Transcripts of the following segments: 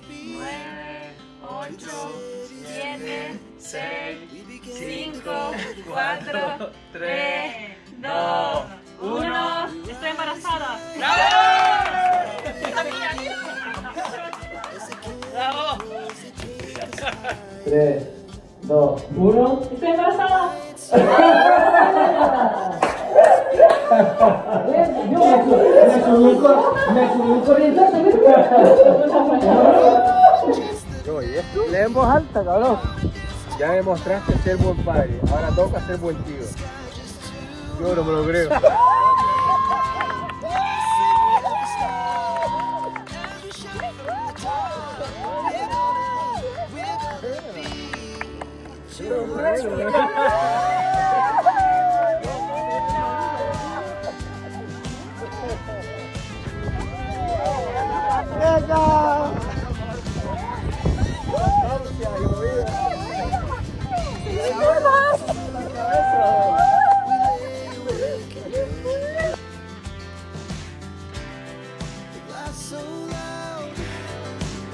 9, 8, 7, 6, 5, 4, 3, 2, 1. Estoy embarazada. ¡Bravo! ¡Bravo! 3, 2, 1. Estoy embarazada. Me subí un corrientazo. Lee en voz alta, cabrón. Ya demostraste ser buen padre, ahora toca ser buen tío. Yo no me lo creo.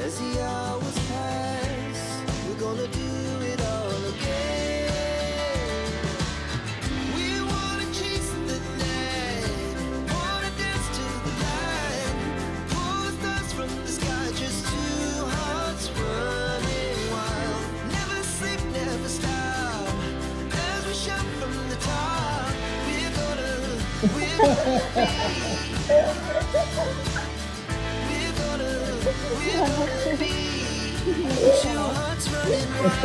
As the hours pass, we're gonna do it all again. We wanna chase the night, wanna dance to the light, pull the stars from the sky, just two hearts running wild. Never sleep, never stop, as we shout from the top. We're gonna be two hearts running wild.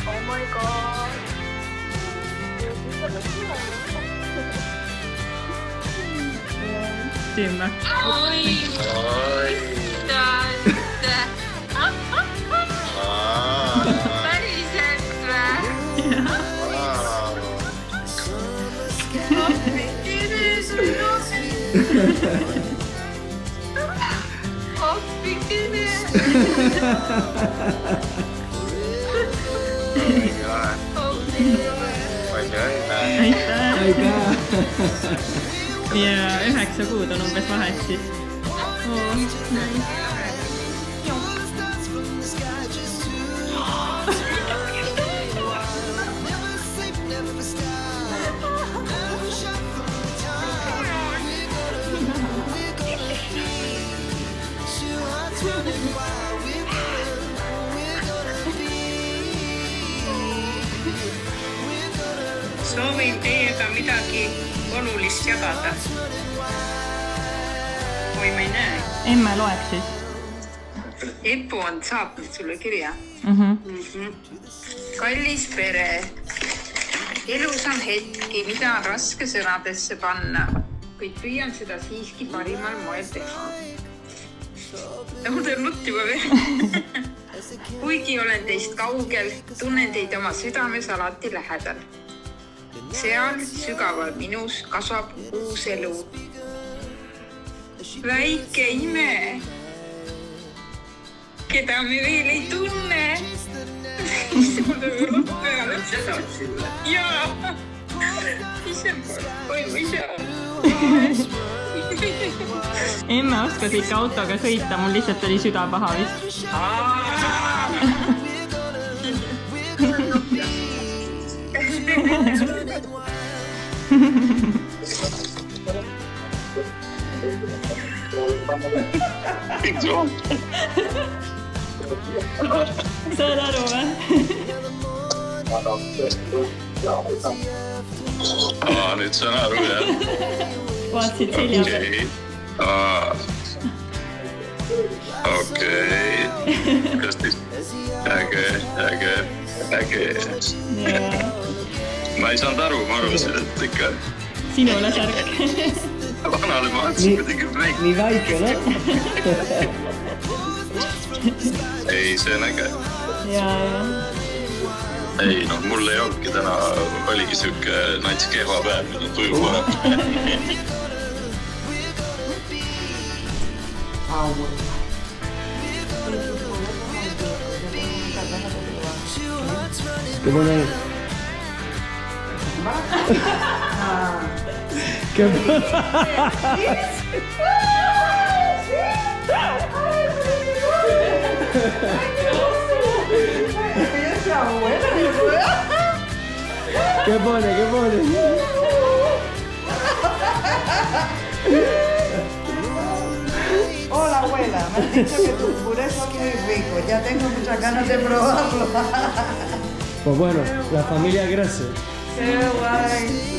Oh my god. Timma. Oi. Ja 9 kuud on umbes vahet siis. Soovin teiega midagi olulist jagada. Või ma ei näe. Emme loeks siis. Epu on saatnud sulle kirja. Kallis pere, elus on hetki, mida on raske sõnadesse panna, kuid püüan seda siiski parimal moel teha. Mul teeb nutt juba veel. Kuigi olen teist kaugel, tunnen teid oma südames alati lähedal. Seal sügaval minus kasvab uus elu. Väike ime, keda me veel ei tunne. Mul tuleb rutt peale. Seda otsid või? Jaa. Oi, või seal. Emme oskas ikka autoga sõita, mul lihtsalt oli süda paha vist. Saad aru või? Nüüd saan aru, jah. Vaatsid selja peal. Okei. Kas siis? Äge. Ma ei saanud aru, ma arvasin, et ikka... Sinule särk. Vanale ma vaatasin kuidagi väike. Nii väike, no? Ei, see on äge. Jaa. Ei, noh, mul ei olnudki täna, oligi siuke nats kehva päev, nüüd on tuju parem. Good morning. ¿Qué? ¿Qué pone? ¿Qué pone? Hola abuela, me han dicho que tus purés son muy ricos, ya tengo muchas ganas de probarlo. Pues bueno, la familia crece. ¡Qué guay!